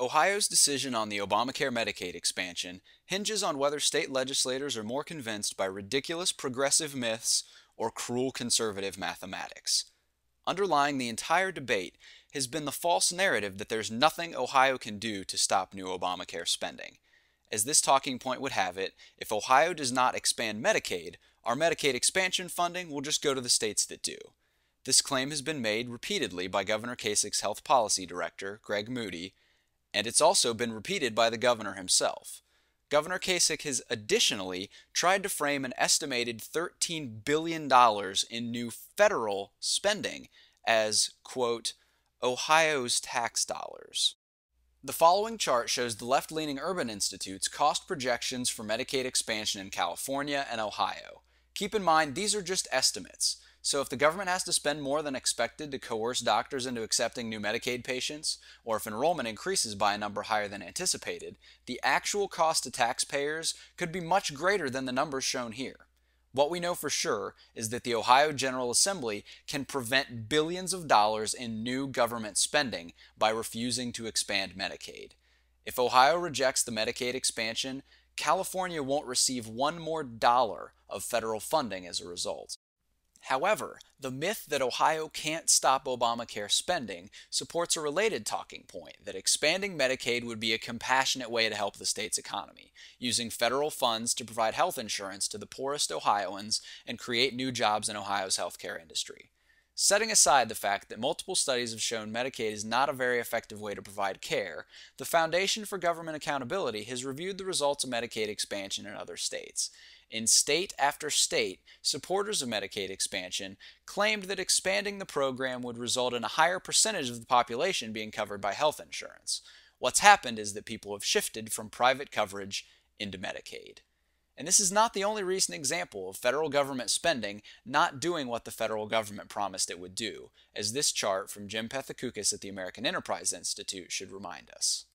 Ohio's decision on the Obamacare Medicaid expansion hinges on whether state legislators are more convinced by ridiculous progressive myths or cruel conservative mathematics. Underlying the entire debate has been the false narrative that there's nothing Ohio can do to stop new Obamacare spending. As this talking point would have it, if Ohio does not expand Medicaid, our Medicaid expansion funding will just go to the states that do. This claim has been made repeatedly by Governor Kasich's Health Policy Director, Greg Moody, and it's also been repeated by the governor himself. Governor Kasich has additionally tried to frame an estimated $13 billion in new federal spending as, quote, Ohio's tax dollars. The following chart shows the left-leaning Urban Institute's cost projections for Medicaid expansion in California and Ohio. Keep in mind, these are just estimates. So if the government has to spend more than expected to coerce doctors into accepting new Medicaid patients, or if enrollment increases by a number higher than anticipated, the actual cost to taxpayers could be much greater than the numbers shown here. What we know for sure is that the Ohio General Assembly can prevent billions of dollars in new government spending by refusing to expand Medicaid. If Ohio rejects the Medicaid expansion, California won't receive one more dollar of federal funding as a result. However, the myth that Ohio can't stop Obamacare spending supports a related talking point that expanding Medicaid would be a compassionate way to help the state's economy, using federal funds to provide health insurance to the poorest Ohioans and create new jobs in Ohio's healthcare industry. Setting aside the fact that multiple studies have shown Medicaid is not a very effective way to provide care, the Foundation for Government Accountability has reviewed the results of Medicaid expansion in other states. In state after state, supporters of Medicaid expansion claimed that expanding the program would result in a higher percentage of the population being covered by health insurance. What's happened is that people have shifted from private coverage into Medicaid. And this is not the only recent example of federal government spending not doing what the federal government promised it would do, as this chart from Jim Pethokoukis at the American Enterprise Institute should remind us.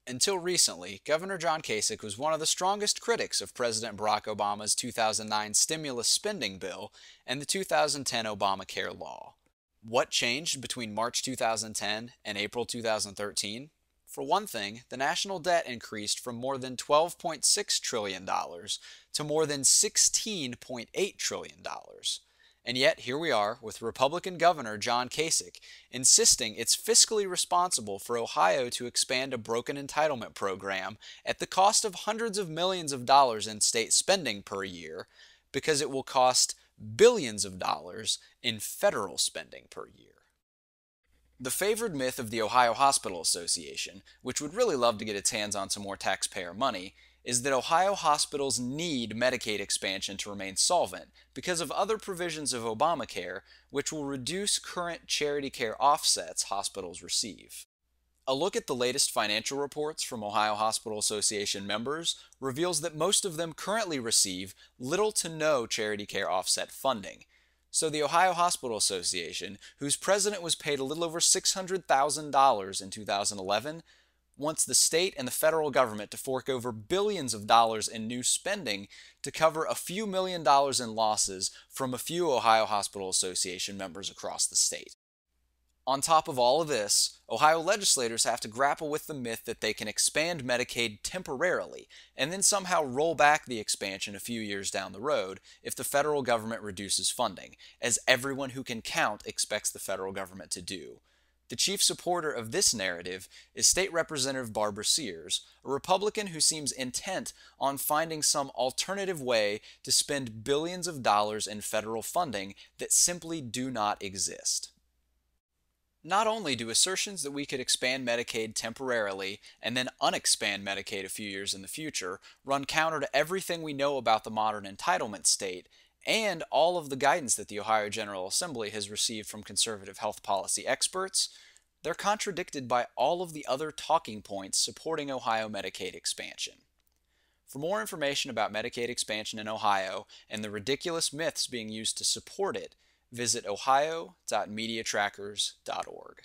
Until recently, Governor John Kasich was one of the strongest critics of President Barack Obama's 2009 stimulus spending bill and the 2010 Obamacare law. What changed between March 2010 and April 2013? For one thing, the national debt increased from more than $12.6 trillion to more than $16.8 trillion. And yet, here we are with Republican Governor John Kasich insisting it's fiscally responsible for Ohio to expand a broken entitlement program at the cost of hundreds of millions of dollars in state spending per year, because it will cost billions of dollars in federal spending per year. The favored myth of the Ohio Hospital Association, which would really love to get its hands on some more taxpayer money, is that Ohio hospitals need Medicaid expansion to remain solvent because of other provisions of Obamacare which will reduce current charity care offsets hospitals receive. A look at the latest financial reports from Ohio Hospital Association members reveals that most of them currently receive little to no charity care offset funding. So the Ohio Hospital Association, whose president was paid a little over $600,000 in 2011, wants the state and the federal government to fork over billions of dollars in new spending to cover a few million dollars in losses from a few Ohio Hospital Association members across the state. On top of all of this, Ohio legislators have to grapple with the myth that they can expand Medicaid temporarily and then somehow roll back the expansion a few years down the road if the federal government reduces funding, as everyone who can count expects the federal government to do. The chief supporter of this narrative is State Representative Barbara Sears, a Republican who seems intent on finding some alternative way to spend billions of dollars in federal funding that simply do not exist. Not only do assertions that we could expand Medicaid temporarily and then unexpand Medicaid a few years in the future run counter to everything we know about the modern entitlement state and all of the guidance that the Ohio General Assembly has received from conservative health policy experts, they're contradicted by all of the other talking points supporting Ohio Medicaid expansion. For more information about Medicaid expansion in Ohio and the ridiculous myths being used to support it, visit ohio.mediatrackers.org.